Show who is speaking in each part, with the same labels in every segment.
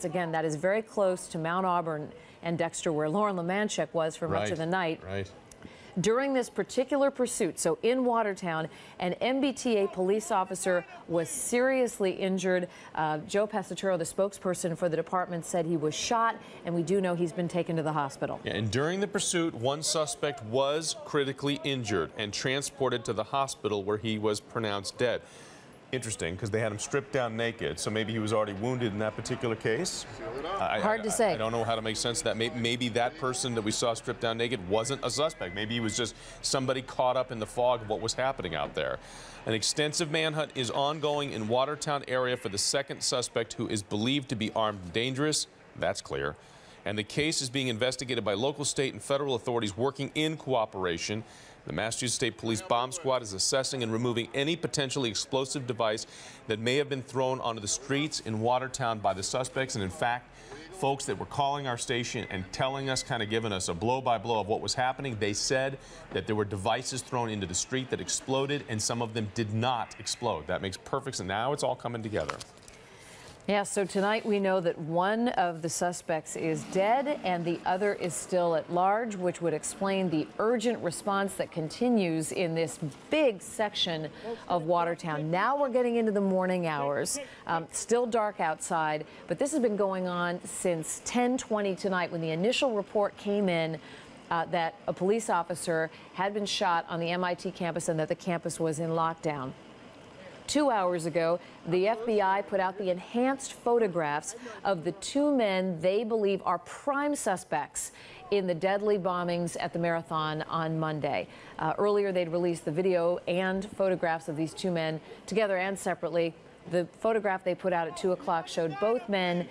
Speaker 1: suspects. Again, that is very close to Mount Auburn and Dexter, where Lauren Lemanchek was for much of the night. During this particular pursuit, so in Watertown, an MBTA police officer was seriously injured. Joe Pasaturo, the spokesperson for the department, said he was shot, and we do know he's been taken to the hospital.
Speaker 2: Yeah, and during the pursuit, one suspect was critically injured and transported to the hospital where he was pronounced dead. Interesting, because they had him stripped down naked, so maybe he was already wounded in that particular case.
Speaker 1: Hard to say.
Speaker 2: I don't know how to make sense of that. Maybe that person that we saw stripped down naked wasn't a suspect. Maybe he was just somebody caught up in the fog of what was happening out there. An extensive manhunt is ongoing in Watertown area for the second suspect, who is believed to be armed and dangerous. That's clear. And the case is being investigated by local, state, and federal authorities working in cooperation. The Massachusetts State Police Bomb Squad is assessing and removing any potentially explosive device that may have been thrown onto the streets in Watertown by the suspects. And in fact, folks that were calling our station and telling us, kind of giving us a blow-by-blow of what was happening, they said that there were devices thrown into the street that exploded, and some of them did not explode. That makes perfect sense. Now it's all coming together.
Speaker 1: Yeah, so tonight we know that one of the suspects is dead and the other is still at large, which would explain the urgent response that continues in this big section of Watertown. Now we're getting into the morning hours. Still dark outside, but this has been going on since 10:20 tonight, when the initial report came in that a police officer had been shot on the MIT campus and that the campus was in lockdown. 2 hours ago, the FBI put out the enhanced photographs of the two men they believe are prime suspects in the deadly bombings at the Marathon on Monday. Earlier, they'd released the video and photographs of these two men together and separately. The photograph they put out at 2 o'clock showed both men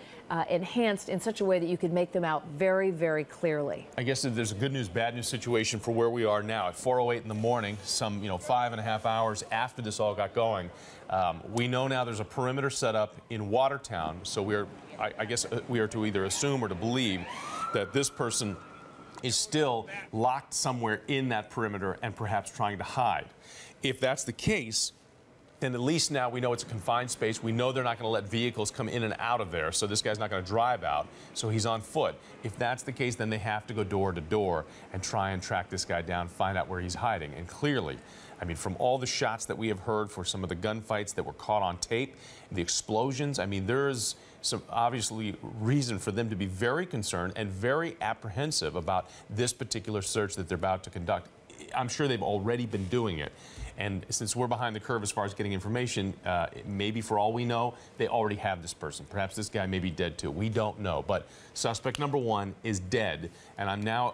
Speaker 1: enhanced in such a way that you could make them out very, very clearly.
Speaker 2: I guess there's a good news, bad news situation for where we are now. At 4:08 in the morning, some 5.5 hours after this all got going, we know now there's a perimeter set up in Watertown. So I guess we are to either assume or to believe that this person is still locked somewhere in that perimeter and perhaps trying to hide. If that's the case, then at least now we know it's a confined space. We know they're not going to let vehicles come in and out of there, so this guy's not going to drive out, so he's on foot. If that's the case, then they have to go door to door and try and track this guy down, find out where he's hiding. And clearly, I mean, from all the shots that we have heard, for some of the gunfights that were caught on tape, the explosions, I mean, there's some obviously reason for them to be very concerned and very apprehensive about this particular search that they're about to conduct. I'm sure they've already been doing it. And since we're behind the curve as far as getting information, maybe for all we know, they already have this person. Perhaps this guy may be dead too. We don't know. But suspect number one is dead. And I'm now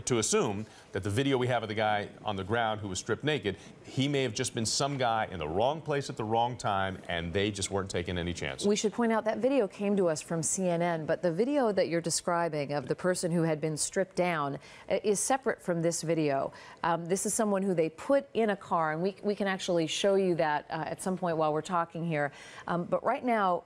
Speaker 2: to assume that the video we have of the guy on the ground who was stripped naked, he may have just been some guy in the wrong place at the wrong time, and they just weren't taking any chances.
Speaker 1: We should point out that video came to us from CNN, but the video that you're describing of the person who had been stripped down is separate from this video. This is someone who they put in a car, and we can actually show you that at some point while we're talking here. But right now,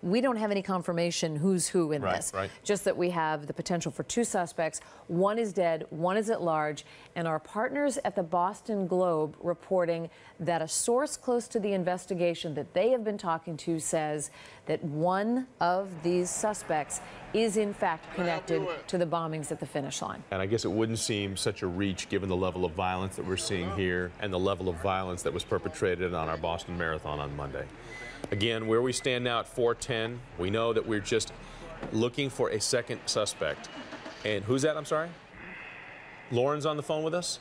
Speaker 1: we don't have any confirmation who's who in this. Just that we have the potential for two suspects. One is dead, one is at large, and our partners at the Boston Globe reporting that a source close to the investigation that they have been talking to says that one of these suspects is in fact connected to the bombings at the finish line.
Speaker 2: And I guess it wouldn't seem such a reach given the level of violence that we're seeing here and the level of violence that was perpetrated on our Boston Marathon on Monday. Again, where we stand now at 4:10, we know that we're just looking for a second suspect. And who's that? I'm sorry? Lauren's on the phone with us?